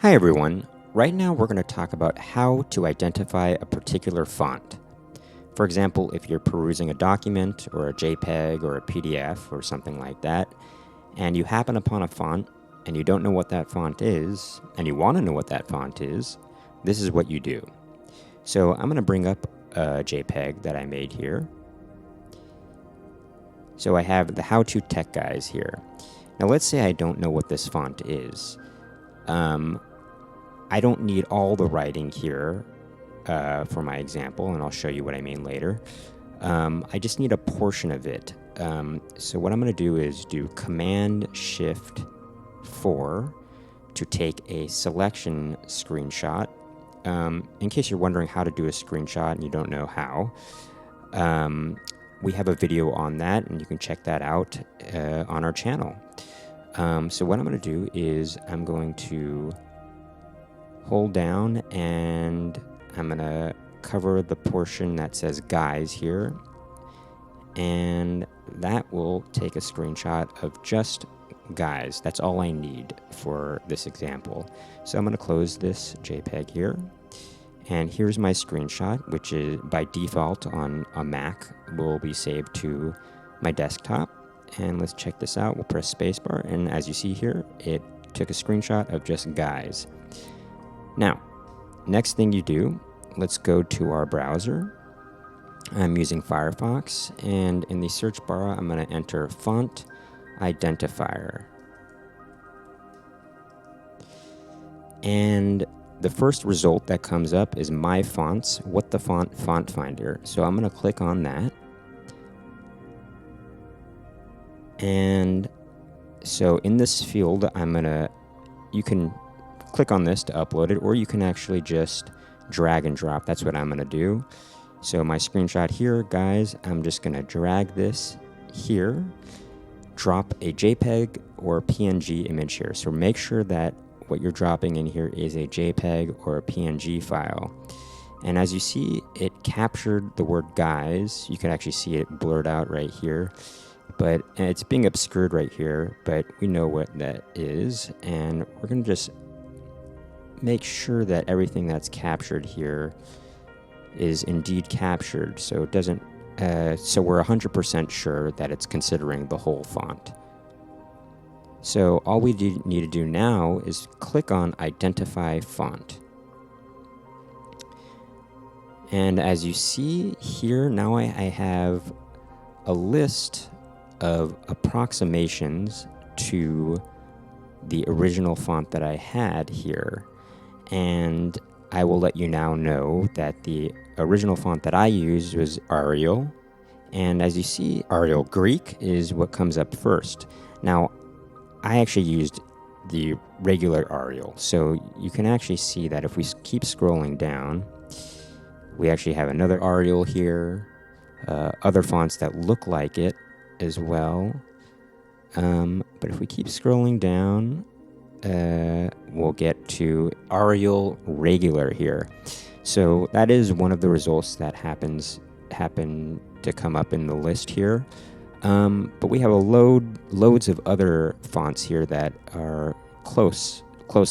Hi everyone. Right now we're going to talk about how to identify a particular font. For example, if you're perusing a document or a JPEG or a PDF or something like that, and you happen upon a font and you don't know what that font is, and you want to know what that font is, this is what you do. So I'm going to bring up a JPEG that I made here. So I have the How To Tech guys here. Now let's say I don't know what this font is. I don't need all the writing here for my example, and I'll show you what I mean later. I just need a portion of it. So what I'm going to do is do Command-Shift-4 to take a selection screenshot. In case you're wondering how to do a screenshot and you don't know how, we have a video on that, and you can check that out on our channel. So what I'm going to do is I'm going to hold down and I'm going to cover the portion that says guys here, and that will take a screenshot of just guys. That's all I need for this example. So I'm going to close this JPEG here, and here's my screenshot, which is by default on a Mac will be saved to my desktop. And let's check this out. We'll press spacebar, and as you see here, it took a screenshot of just guys. Now, next thing you do, let's go to our browser. I'm using Firefox, and in the search bar, I'm going to enter font identifier. And the first result that comes up is my fonts, what the font finder. So I'm going to click on that. And so in this field, you can click on this to upload it, or you can actually just drag and drop. That's what I'm going to do. So my screenshot here, guys, I'm just going to drag this here, drop a JPEG or PNG image here. So make sure that what you're dropping in here is a JPEG or a PNG file. And as you see, it captured the word guys. You can actually see it blurred out right here, but it's being obscured right here, but we know what that is. And we're going to just make sure that everything that's captured here is indeed captured, so it doesn't. So we're 100% sure that it's considering the whole font. So all we need to do now is click on Identify Font. And as you see here, now I have a list of approximations to the original font that I had here. And I will let you now know that the original font that I used was Arial. And as you see, Arial Greek is what comes up first. Now, I actually used the regular Arial. So you can actually see that if we keep scrolling down, we actually have another Arial here, other fonts that look like it as well. But if we keep scrolling down, we'll get to Arial Regular here. So that is one of the results that happen to come up in the list here. But we have loads of other fonts here that are close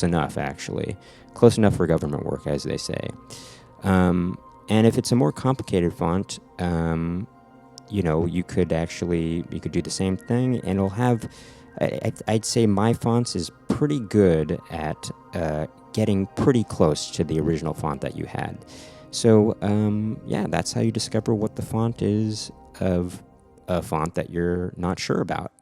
enough, actually. Close enough for government work, as they say. And if it's a more complicated font, you could do the same thing, and it'll have, I'd say my fonts is pretty good at getting pretty close to the original font that you had. So yeah, that's how you discover what the font is of a font that you're not sure about.